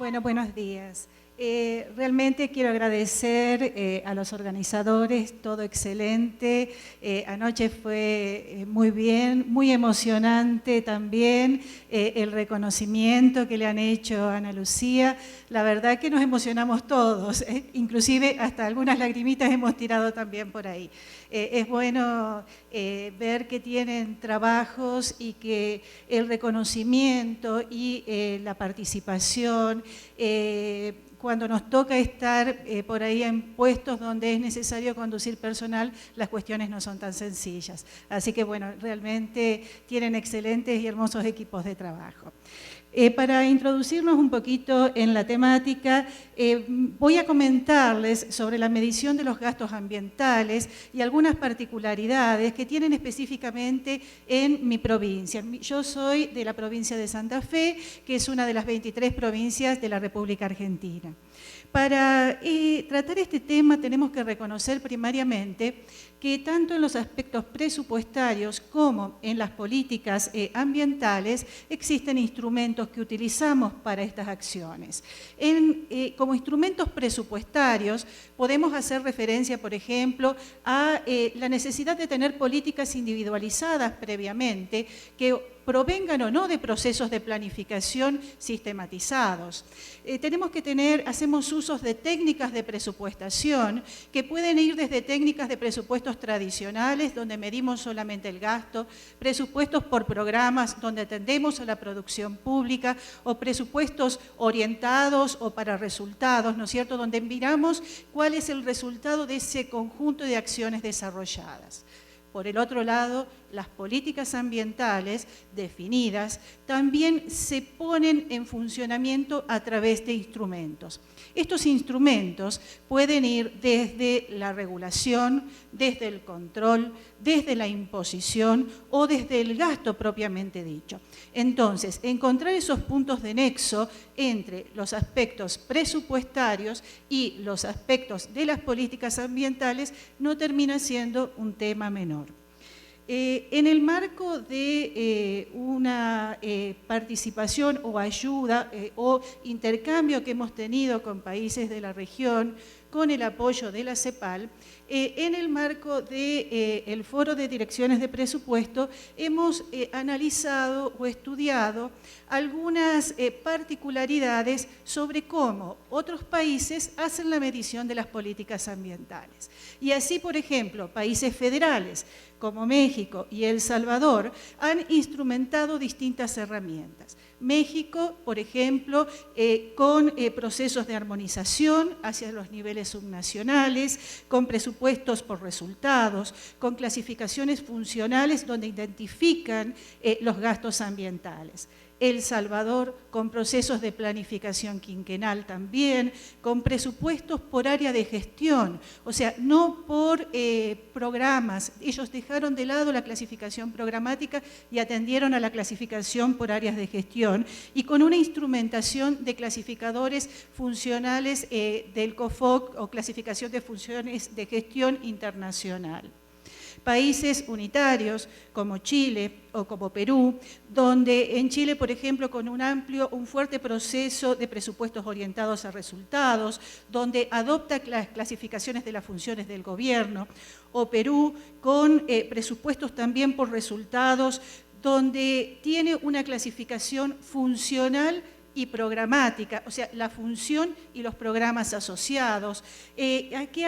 Bueno, buenos días. Realmente quiero agradecer a los organizadores, todo excelente. Anoche fue muy bien, muy emocionante también el reconocimiento que le han hecho a Ana Lucía. La verdad que nos emocionamos todos, inclusive hasta algunas lagrimitas hemos tirado también por ahí. Es bueno ver que tienen trabajos y que el reconocimiento y la participación, cuando nos toca estar por ahí en puestos donde es necesario conducir personal, las cuestiones no son tan sencillas. Así que bueno, realmente tienen excelentes y hermosos equipos de trabajo. Para introducirnos un poquito en la temática, voy a comentarles sobre la medición de los gastos ambientales y algunas particularidades que tienen específicamente en mi provincia. Yo soy de la provincia de Santa Fe, que es una de las 23 provincias de la República Argentina. Para tratar este tema tenemos que reconocer primariamente que tanto en los aspectos presupuestarios como en las políticas ambientales existen instrumentos que utilizamos para estas acciones. Como instrumentos presupuestarios podemos hacer referencia, por ejemplo, a la necesidad de tener políticas individualizadas previamente que provengan o no de procesos de planificación sistematizados. Hacemos usos de técnicas de presupuestación que pueden ir desde técnicas de presupuestos tradicionales, donde medimos solamente el gasto, presupuestos por programas, donde atendemos a la producción pública, o presupuestos orientados o para resultados, ¿no es cierto?, donde miramos cuál es el resultado de ese conjunto de acciones desarrolladas. Por el otro lado, las políticas ambientales definidas también se ponen en funcionamiento a través de instrumentos. Estos instrumentos pueden ir desde la regulación, desde el control, desde la imposición o desde el gasto propiamente dicho. Entonces, encontrar esos puntos de nexo entre los aspectos presupuestarios y los aspectos de las políticas ambientales no termina siendo un tema menor. En el marco de una participación o ayuda o intercambio que hemos tenido con países de la región, con el apoyo de la CEPAL, en el marco del Foro de Direcciones de Presupuesto hemos analizado o estudiado algunas particularidades sobre cómo otros países hacen la medición de las políticas ambientales. Y así, por ejemplo, países federales como México y El Salvador han instrumentado distintas herramientas. México, por ejemplo, con procesos de armonización hacia los niveles subnacionales, con presupuestos por resultados, con clasificaciones funcionales donde identifican los gastos ambientales. El Salvador con procesos de planificación quinquenal también, con presupuestos por área de gestión, o sea, no por programas. Ellos dejaron de lado la clasificación programática y atendieron a la clasificación por áreas de gestión y con una instrumentación de clasificadores funcionales del COFOC o clasificación de funciones de gestión internacional. Países unitarios como Chile o como Perú, donde en Chile, por ejemplo, con un fuerte proceso de presupuestos orientados a resultados, donde adopta las clasificaciones de las funciones del gobierno, o Perú con presupuestos también por resultados, donde tiene una clasificación funcional y programática, o sea, la función y los programas asociados. Aquí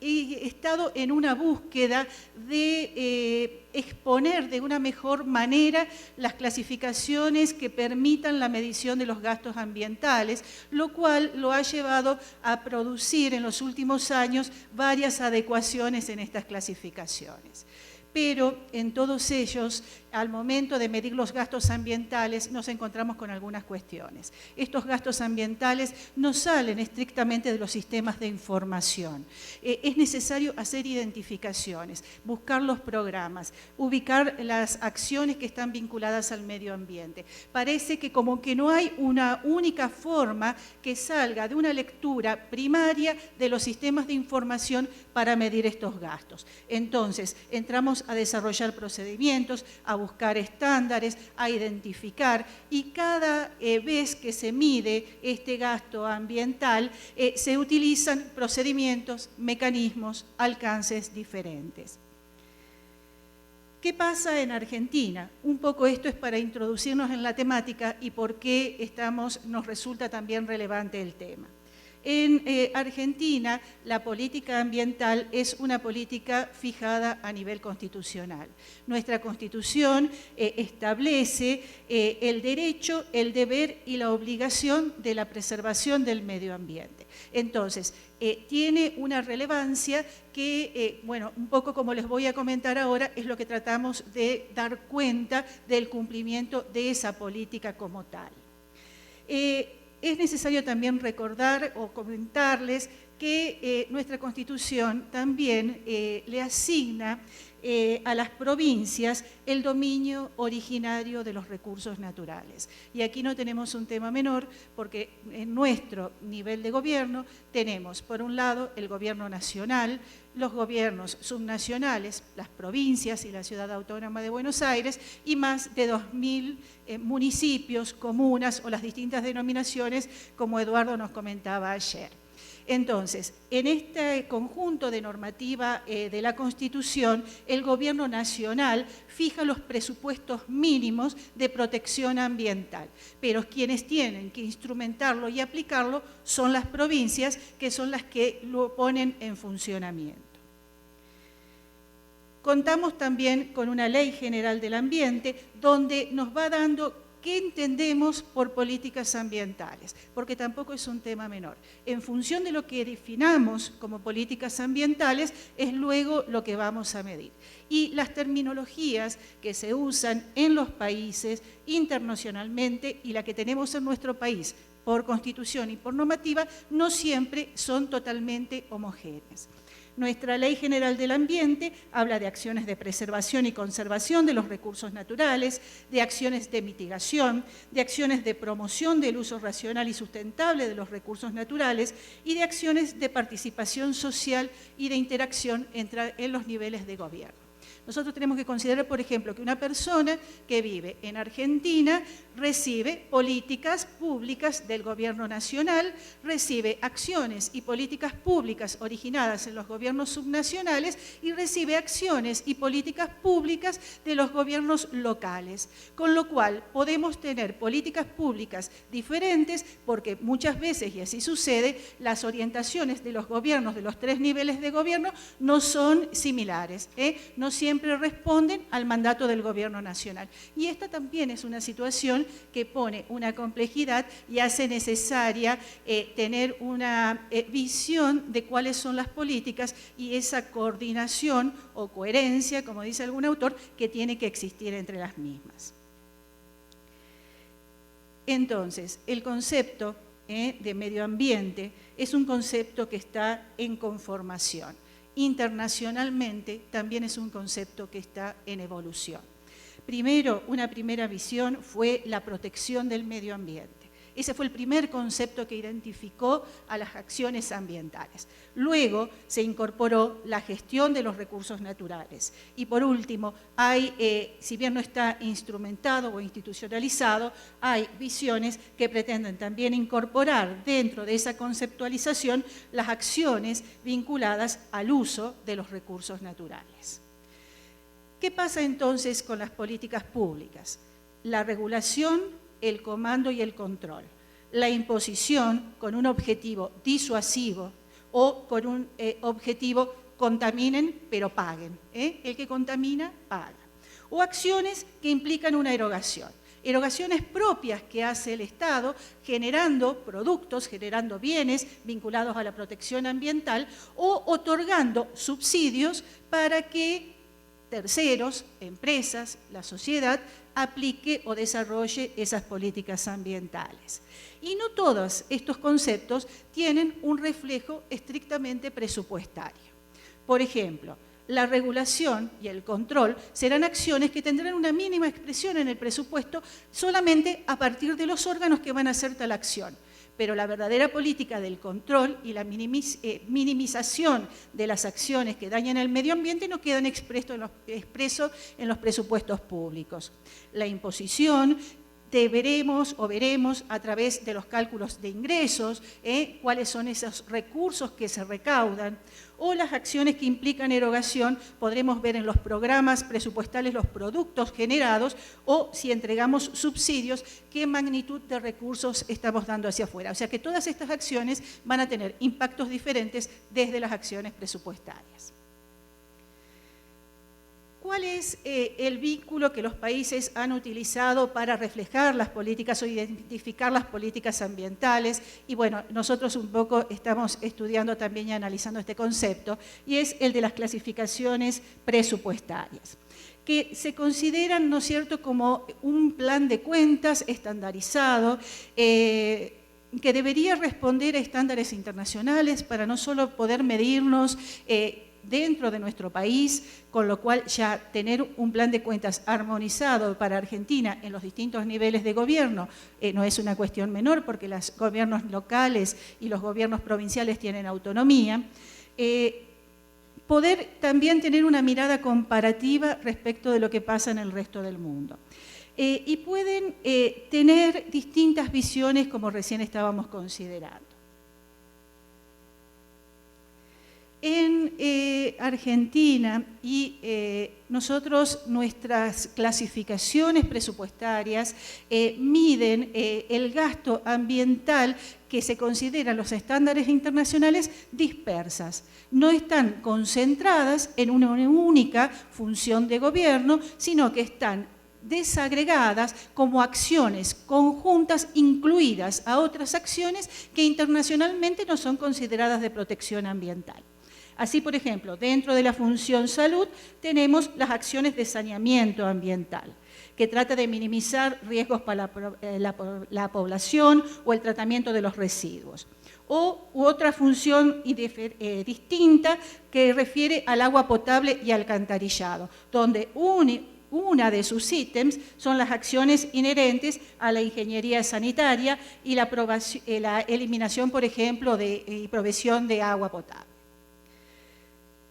he estado en una búsqueda de exponer de una mejor manera las clasificaciones que permitan la medición de los gastos ambientales, lo cual lo ha llevado a producir en los últimos años varias adecuaciones en estas clasificaciones. Pero en todos ellos, al momento de medir los gastos ambientales, nos encontramos con algunas cuestiones. Estos gastos ambientales no salen estrictamente de los sistemas de información. Es necesario hacer identificaciones, buscar los programas, ubicar las acciones que están vinculadas al medio ambiente. Parece que como que no hay una única forma que salga de una lectura primaria de los sistemas de información para medir estos gastos. Entonces, entramos vamos a desarrollar procedimientos, a buscar estándares, a identificar, y cada vez que se mide este gasto ambiental, se utilizan procedimientos, mecanismos, alcances diferentes. ¿Qué pasa en Argentina? Un poco esto es para introducirnos en la temática y por qué nos resulta también relevante el tema. En Argentina, la política ambiental es una política fijada a nivel constitucional. Nuestra Constitución establece el derecho, el deber y la obligación de la preservación del medio ambiente. Entonces, tiene una relevancia que, bueno, un poco como les voy a comentar ahora, es lo que tratamos de dar cuenta del cumplimiento de esa política como tal. Es necesario también recordar o comentarles que nuestra Constitución también le asigna a las provincias el dominio originario de los recursos naturales. Y aquí no tenemos un tema menor, porque en nuestro nivel de gobierno tenemos, por un lado, el gobierno nacional, los gobiernos subnacionales, las provincias y la Ciudad Autónoma de Buenos Aires, y más de 2.000 municipios, comunas o las distintas denominaciones, como Eduardo nos comentaba ayer. Entonces, en este conjunto de normativa de la Constitución, el Gobierno Nacional fija los presupuestos mínimos de protección ambiental, pero quienes tienen que instrumentarlo y aplicarlo son las provincias, que son las que lo ponen en funcionamiento. Contamos también con una Ley General del Ambiente, donde nos va dando ¿qué entendemos por políticas ambientales? Porque tampoco es un tema menor. En función de lo que definamos como políticas ambientales, es luego lo que vamos a medir. Y las terminologías que se usan en los países internacionalmente y la que tenemos en nuestro país por constitución y por normativa, no siempre son totalmente homogéneas. Nuestra Ley General del Ambiente habla de acciones de preservación y conservación de los recursos naturales, de acciones de mitigación, de acciones de promoción del uso racional y sustentable de los recursos naturales y de acciones de participación social y de interacción en los niveles de gobierno. Nosotros tenemos que considerar, por ejemplo, que una persona que vive en Argentina recibe políticas públicas del gobierno nacional, recibe acciones y políticas públicas originadas en los gobiernos subnacionales y recibe acciones y políticas públicas de los gobiernos locales. Con lo cual, podemos tener políticas públicas diferentes porque muchas veces, y así sucede, las orientaciones de los gobiernos de los 3 niveles de gobierno no son similares, no siempre responden al mandato del gobierno nacional. Y esta también es una situación que pone una complejidad y hace necesaria tener una visión de cuáles son las políticas y esa coordinación o coherencia, como dice algún autor, que tiene que existir entre las mismas. Entonces, el concepto de medio ambiente es un concepto que está en conformación. Internacionalmente también es un concepto que está en evolución. Primero, una primera visión fue la protección del medio ambiente. Ese fue el primer concepto que identificó a las acciones ambientales. Luego se incorporó la gestión de los recursos naturales. Y por último, si bien no está instrumentado o institucionalizado, hay visiones que pretenden también incorporar dentro de esa conceptualización las acciones vinculadas al uso de los recursos naturales. ¿Qué pasa entonces con las políticas públicas? La regulación, el comando y el control. La imposición con un objetivo disuasivo o con un objetivo contaminen pero paguen. El que contamina, paga. O acciones que implican una erogación. Erogaciones propias que hace el Estado generando productos, generando bienes vinculados a la protección ambiental o otorgando subsidios para que terceros, empresas, la sociedad, aplique o desarrolle esas políticas ambientales. Y no todos estos conceptos tienen un reflejo estrictamente presupuestario. Por ejemplo, la regulación y el control serán acciones que tendrán una mínima expresión en el presupuesto solamente a partir de los órganos que van a hacer tal acción. pero la verdadera política del control y la minimización de las acciones que dañan el medio ambiente no quedan expresos en los presupuestos públicos. La imposición veremos a través de los cálculos de ingresos, cuáles son esos recursos que se recaudan, o las acciones que implican erogación, podremos ver en los programas presupuestales los productos generados, o si entregamos subsidios, qué magnitud de recursos estamos dando hacia afuera. O sea que todas estas acciones van a tener impactos diferentes desde las acciones presupuestarias. ¿Cuál es el vínculo que los países han utilizado para reflejar las políticas o identificar las políticas ambientales? Y bueno, nosotros un poco estamos estudiando también y analizando este concepto, y es el de las clasificaciones presupuestarias, que se consideran, ¿no es cierto?, como un plan de cuentas estandarizado, que debería responder a estándares internacionales para no solo poder medirnos dentro de nuestro país, con lo cual ya tener un plan de cuentas armonizado para Argentina en los distintos niveles de gobierno no es una cuestión menor, porque los gobiernos locales y los gobiernos provinciales tienen autonomía. Poder también tener una mirada comparativa respecto de lo que pasa en el resto del mundo. Y pueden tener distintas visiones, como recién estábamos considerando. En Argentina nuestras clasificaciones presupuestarias miden el gasto ambiental que se consideran los estándares internacionales dispersas. No están concentradas en una única función de gobierno, sino que están desagregadas como acciones conjuntas incluidas a otras acciones que internacionalmente no son consideradas de protección ambiental. Así, por ejemplo, dentro de la función salud tenemos las acciones de saneamiento ambiental, que trata de minimizar riesgos para la población o el tratamiento de los residuos. U otra función distinta que refiere al agua potable y alcantarillado, donde una de sus ítems son las acciones inherentes a la ingeniería sanitaria y la eliminación, por ejemplo, y provisión de agua potable.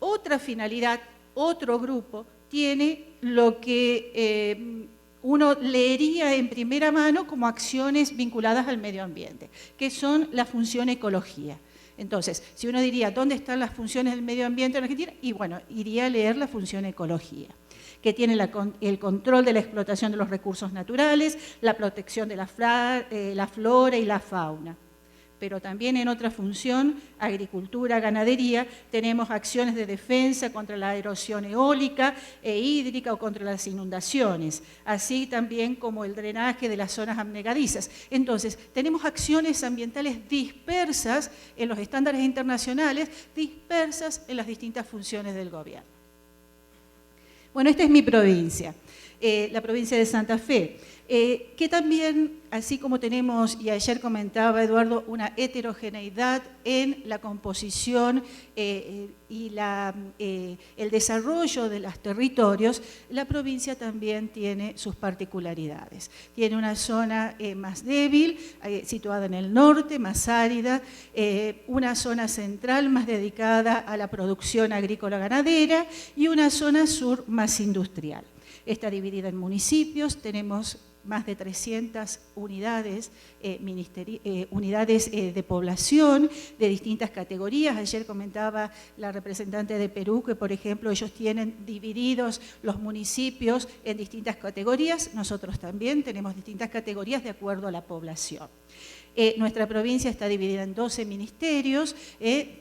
Otra finalidad, otro grupo, tiene lo que uno leería en primera mano como acciones vinculadas al medio ambiente, que son la función ecología. Entonces, si uno diría, ¿dónde están las funciones del medio ambiente en Argentina? Y bueno, iría a leer la función ecología, que tiene el control de la explotación de los recursos naturales, la protección de la flora y la fauna. Pero también en otra función, agricultura, ganadería, tenemos acciones de defensa contra la erosión eólica e hídrica o contra las inundaciones, así también como el drenaje de las zonas abnegadizas. Entonces, tenemos acciones ambientales dispersas en los estándares internacionales, dispersas en las distintas funciones del gobierno. Bueno, esta es mi provincia, la provincia de Santa Fe. Que también, así como tenemos, y ayer comentaba Eduardo, una heterogeneidad en la composición y el desarrollo de los territorios, la provincia también tiene sus particularidades. Tiene una zona más débil, situada en el norte, más árida, una zona central más dedicada a la producción agrícola-ganadera y una zona sur más industrial. Está dividida en municipios, tenemos más de 300 unidades, unidades de población de distintas categorías. Ayer comentaba la representante de Perú que, por ejemplo, ellos tienen divididos los municipios en distintas categorías. Nosotros también tenemos distintas categorías de acuerdo a la población. Nuestra provincia está dividida en 12 ministerios,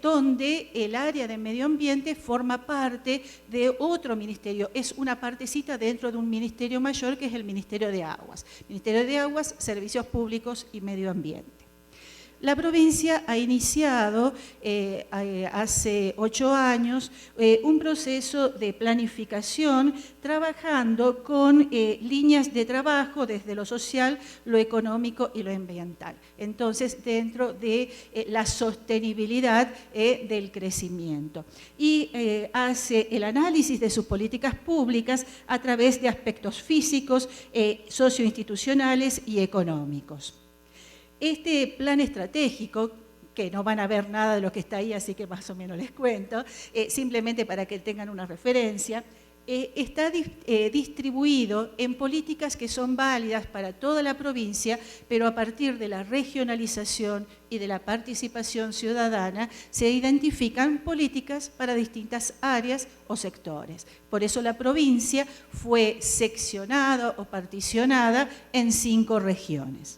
donde el área de medio ambiente forma parte de otro ministerio. Es una partecita dentro de un ministerio mayor que es el Ministerio de Aguas. Ministerio de Aguas, Servicios Públicos y Medio Ambiente. La provincia ha iniciado hace 8 años un proceso de planificación trabajando con líneas de trabajo desde lo social, lo económico y lo ambiental. Entonces, dentro de la sostenibilidad del crecimiento. Y hace el análisis de sus políticas públicas a través de aspectos físicos, socioinstitucionales y económicos. Este plan estratégico, que no van a ver nada de lo que está ahí, así que más o menos les cuento, simplemente para que tengan una referencia, está distribuido en políticas que son válidas para toda la provincia, pero a partir de la regionalización y de la participación ciudadana se identifican políticas para distintas áreas o sectores. Por eso la provincia fue seccionada o particionada en 5 regiones.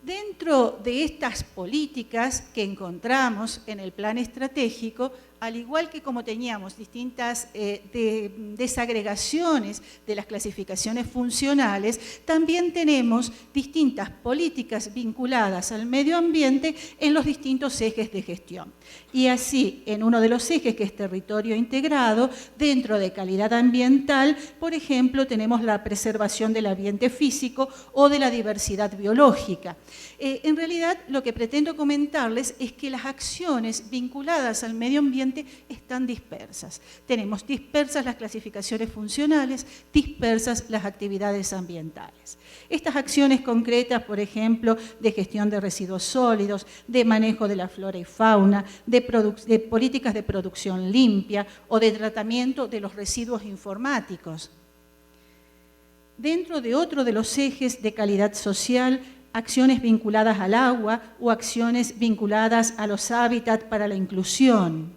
Dentro de estas políticas que encontramos en el plan estratégico, al igual que como teníamos distintas desagregaciones de las clasificaciones funcionales, también tenemos distintas políticas vinculadas al medio ambiente en los distintos ejes de gestión. Y así, en uno de los ejes, que es territorio integrado, dentro de calidad ambiental, por ejemplo, tenemos la preservación del ambiente físico o de la diversidad biológica. En realidad, lo que pretendo comentarles es que las acciones vinculadas al medio ambiente están dispersas. Tenemos dispersas las clasificaciones funcionales, dispersas las actividades ambientales. Estas acciones concretas, por ejemplo, de gestión de residuos sólidos, de manejo de la flora y fauna, de políticas de producción limpia o de tratamiento de los residuos informáticos. Dentro de otro de los ejes de calidad social, acciones vinculadas al agua o acciones vinculadas a los hábitats para la inclusión.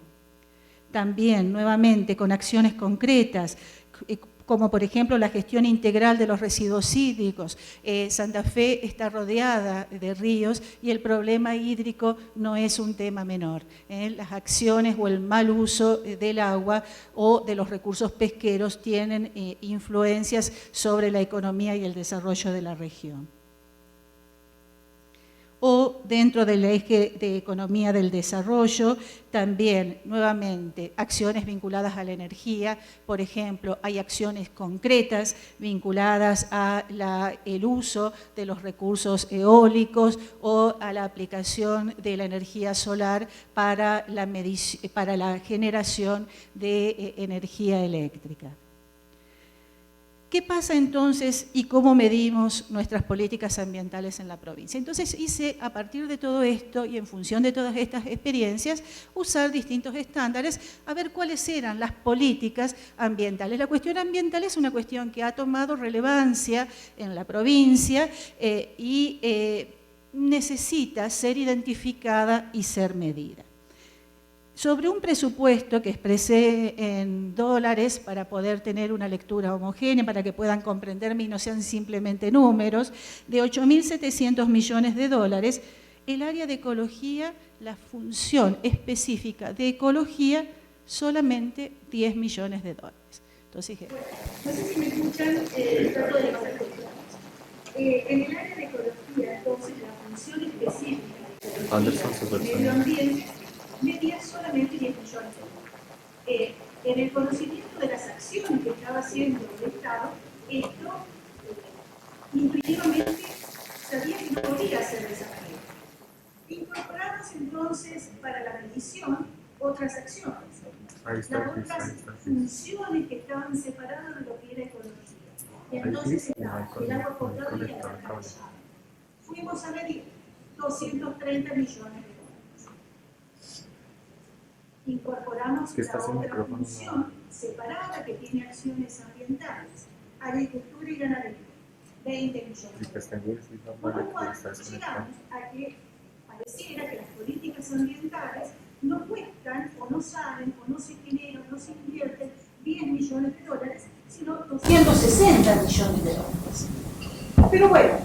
También, nuevamente, con acciones concretas, como por ejemplo la gestión integral de los residuos hídricos. Santa Fe está rodeada de ríos y el problema hídrico no es un tema menor. Las acciones o el mal uso del agua o de los recursos pesqueros tienen influencias sobre la economía y el desarrollo de la región. O dentro del eje de economía del desarrollo, también, nuevamente, acciones vinculadas a la energía. Por ejemplo, hay acciones concretas vinculadas al uso de los recursos eólicos o a la aplicación de la energía solar para la generación de energía eléctrica. ¿Qué pasa entonces y cómo medimos nuestras políticas ambientales en la provincia? Entonces hice, a partir de todo esto y en función de todas estas experiencias, usar distintos estándares a ver cuáles eran las políticas ambientales. La cuestión ambiental es una cuestión que ha tomado relevancia en la provincia y necesita ser identificada y ser medida. Sobre un presupuesto que expresé en dólares para poder tener una lectura homogénea, para que puedan comprenderme y no sean simplemente números, de 8.700 millones de dólares, el área de ecología, la función específica de ecología, solamente 10 millones de dólares. Entonces, no sé si me escuchan, trato de levantar en el área de ecología, entonces, la función específica del medio ambiente medía solamente 10 millones de dólares. En el conocimiento de las acciones que estaba haciendo el Estado, esto intuitivamente sabía que no podía hacer de esa manera. Incorporamos entonces para la medición otras acciones, las otras funciones que estaban separadas de lo que era ecología. Y entonces estaba el agua potable y el alcantarillado. Fuimos a medir 230 millones de dólares. Incorporamos la otra función separada que tiene acciones ambientales, agricultura y ganadería, 20 millones de dólares. Por lo cual llegamos a que pareciera que las políticas ambientales no cuestan o no salen o no se generan, no se invierten 10 millones de dólares, sino 260 millones de dólares. Pero bueno,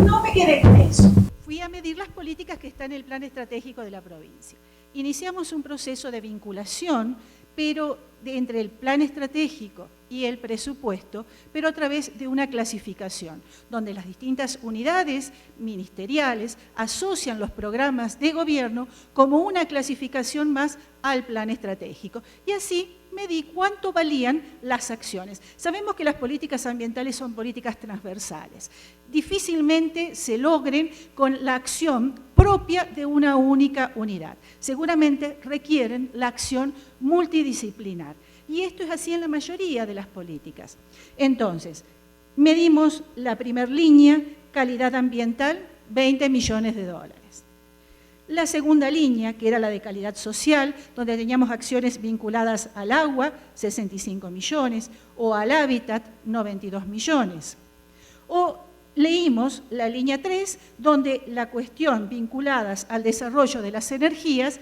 no me quedé con eso. Fui a medir las políticas que están en el plan estratégico de la provincia. Iniciamos un proceso de vinculación, pero entre el plan estratégico y el presupuesto, pero a través de una clasificación, donde las distintas unidades ministeriales asocian los programas de gobierno como una clasificación más al plan estratégico. Y así medí cuánto valían las acciones. Sabemos que las políticas ambientales son políticas transversales. Difícilmente se logren con la acción propia de una única unidad. Seguramente requieren la acción multidisciplinar. Y esto es así en la mayoría de las políticas. Entonces, medimos la primera línea, calidad ambiental, 20 millones de dólares. La segunda línea, que era la de calidad social, donde teníamos acciones vinculadas al agua, 65 millones, o al hábitat, 92 millones. O leímos la línea 3, donde la cuestión vinculadas al desarrollo de las energías,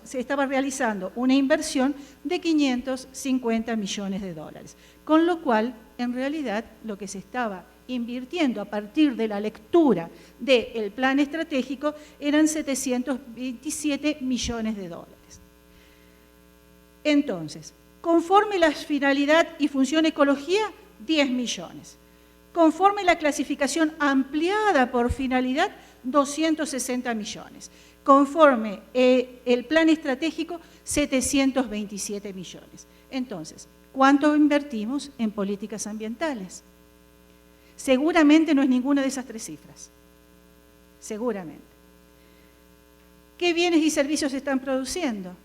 se estaba realizando una inversión de 550 millones de dólares. Con lo cual, en realidad, lo que se estaba invirtiendo a partir de la lectura del plan estratégico eran 727 millones de dólares. Entonces, conforme la finalidad y función ecología, 10 millones. Conforme la clasificación ampliada por finalidad, 260 millones. Conforme el plan estratégico, 727 millones. Entonces, ¿cuánto invertimos en políticas ambientales? Seguramente no es ninguna de esas tres cifras. Seguramente. ¿Qué bienes y servicios se están produciendo?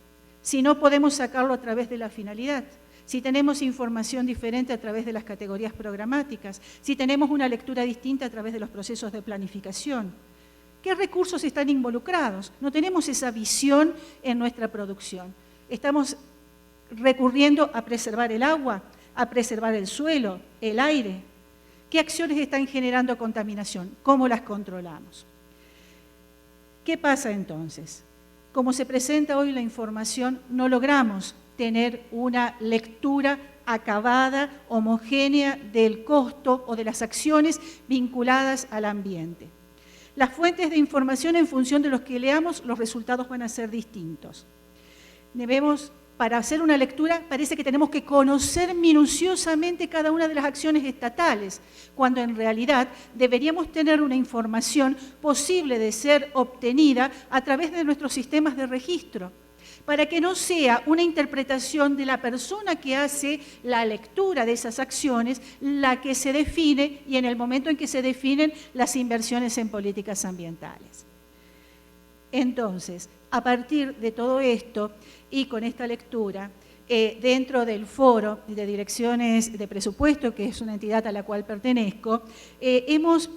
Si no podemos sacarlo a través de la finalidad, si tenemos información diferente a través de las categorías programáticas, si tenemos una lectura distinta a través de los procesos de planificación. ¿Qué recursos están involucrados? No tenemos esa visión en nuestra producción. Estamos recurriendo a preservar el agua, a preservar el suelo, el aire. ¿Qué acciones están generando contaminación? ¿Cómo las controlamos? ¿Qué pasa entonces? Como se presenta hoy la información, no logramos tener una lectura acabada, homogénea del costo o de las acciones vinculadas al ambiente. Las fuentes de información, en función de los que leamos, los resultados van a ser distintos. Para hacer una lectura, parece que tenemos que conocer minuciosamente cada una de las acciones estatales, cuando en realidad deberíamos tener una información posible de ser obtenida a través de nuestros sistemas de registro, para que no sea una interpretación de la persona que hace la lectura de esas acciones la que se define, y en el momento en que se definen las inversiones en políticas ambientales. Entonces, a partir de todo esto y con esta lectura, dentro del Foro de Direcciones de Presupuesto, que es una entidad a la cual pertenezco, hemos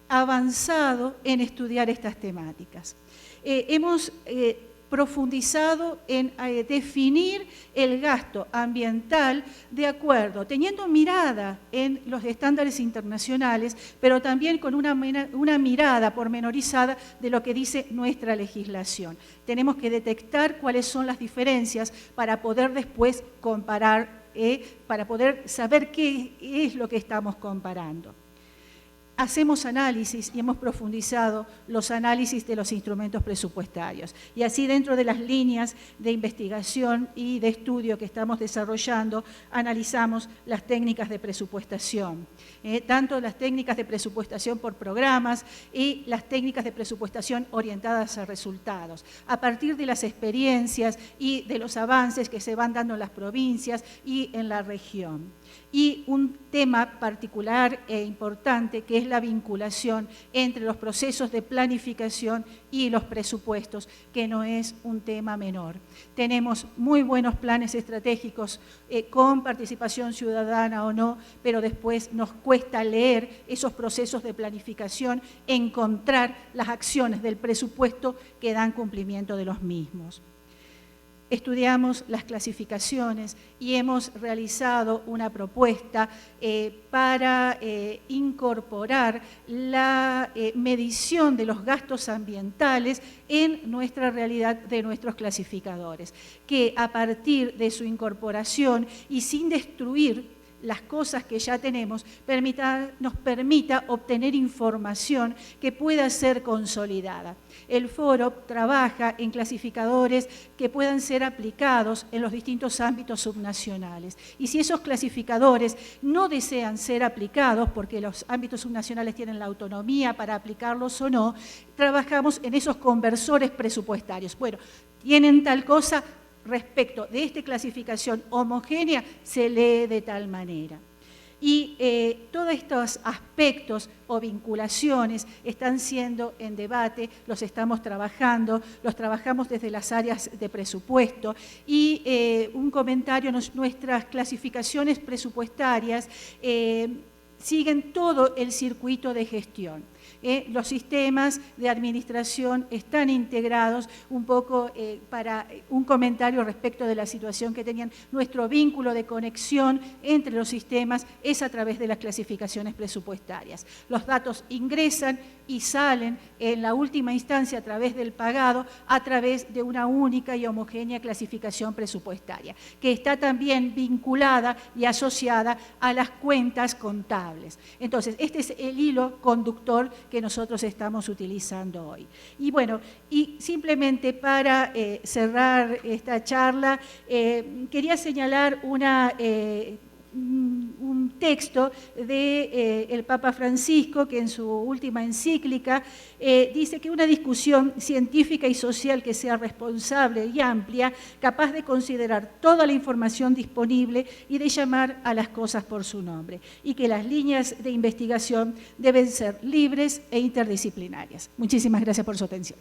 avanzado en estudiar estas temáticas. Hemos profundizado en definir el gasto ambiental de acuerdo, teniendo mirada en los estándares internacionales, pero también con una mirada pormenorizada de lo que dice nuestra legislación. Tenemos que detectar cuáles son las diferencias para poder después comparar, para poder saber qué es lo que estamos comparando. Hacemos análisis y hemos profundizado los análisis de los instrumentos presupuestarios. Y así, dentro de las líneas de investigación y de estudio que estamos desarrollando, analizamos las técnicas de presupuestación. Tanto las técnicas de presupuestación por programas y las técnicas de presupuestación orientadas a resultados. A partir de las experiencias y de los avances que se van dando en las provincias y en la región. Y un tema particular e importante, que es la vinculación entre los procesos de planificación y los presupuestos, que no es un tema menor. Tenemos muy buenos planes estratégicos con participación ciudadana o no, pero después nos cuesta leer esos procesos de planificación, encontrar las acciones del presupuesto que dan cumplimiento de los mismos. Estudiamos las clasificaciones y hemos realizado una propuesta para incorporar la medición de los gastos ambientales en nuestra realidad de nuestros clasificadores, que a partir de su incorporación y sin destruir las cosas que ya tenemos, nos permita obtener información que pueda ser consolidada. El foro trabaja en clasificadores que puedan ser aplicados en los distintos ámbitos subnacionales. Y si esos clasificadores no desean ser aplicados, porque los ámbitos subnacionales tienen la autonomía para aplicarlos o no, trabajamos en esos conversores presupuestarios. Bueno, tienen tal cosa. Respecto de esta clasificación homogénea, se lee de tal manera. Y todos estos aspectos o vinculaciones están siendo en debate, los estamos trabajando, los trabajamos desde las áreas de presupuesto. Y un comentario, nuestras clasificaciones presupuestarias siguen todo el circuito de gestión. Los sistemas de administración están integrados, un poco para un comentario respecto de la situación que tenían. Nuestro vínculo de conexión entre los sistemas es a través de las clasificaciones presupuestarias. Los datos ingresan y salen en la última instancia a través del pagado, a través de una única y homogénea clasificación presupuestaria, que está también vinculada y asociada a las cuentas contables. Entonces, este es el hilo conductor que nosotros estamos utilizando hoy. Y bueno, y simplemente para cerrar esta charla, quería señalar un texto del Papa Francisco, que en su última encíclica dice que una discusión científica y social que sea responsable y amplia, capaz de considerar toda la información disponible y de llamar a las cosas por su nombre, y que las líneas de investigación deben ser libres e interdisciplinarias. Muchísimas gracias por su atención.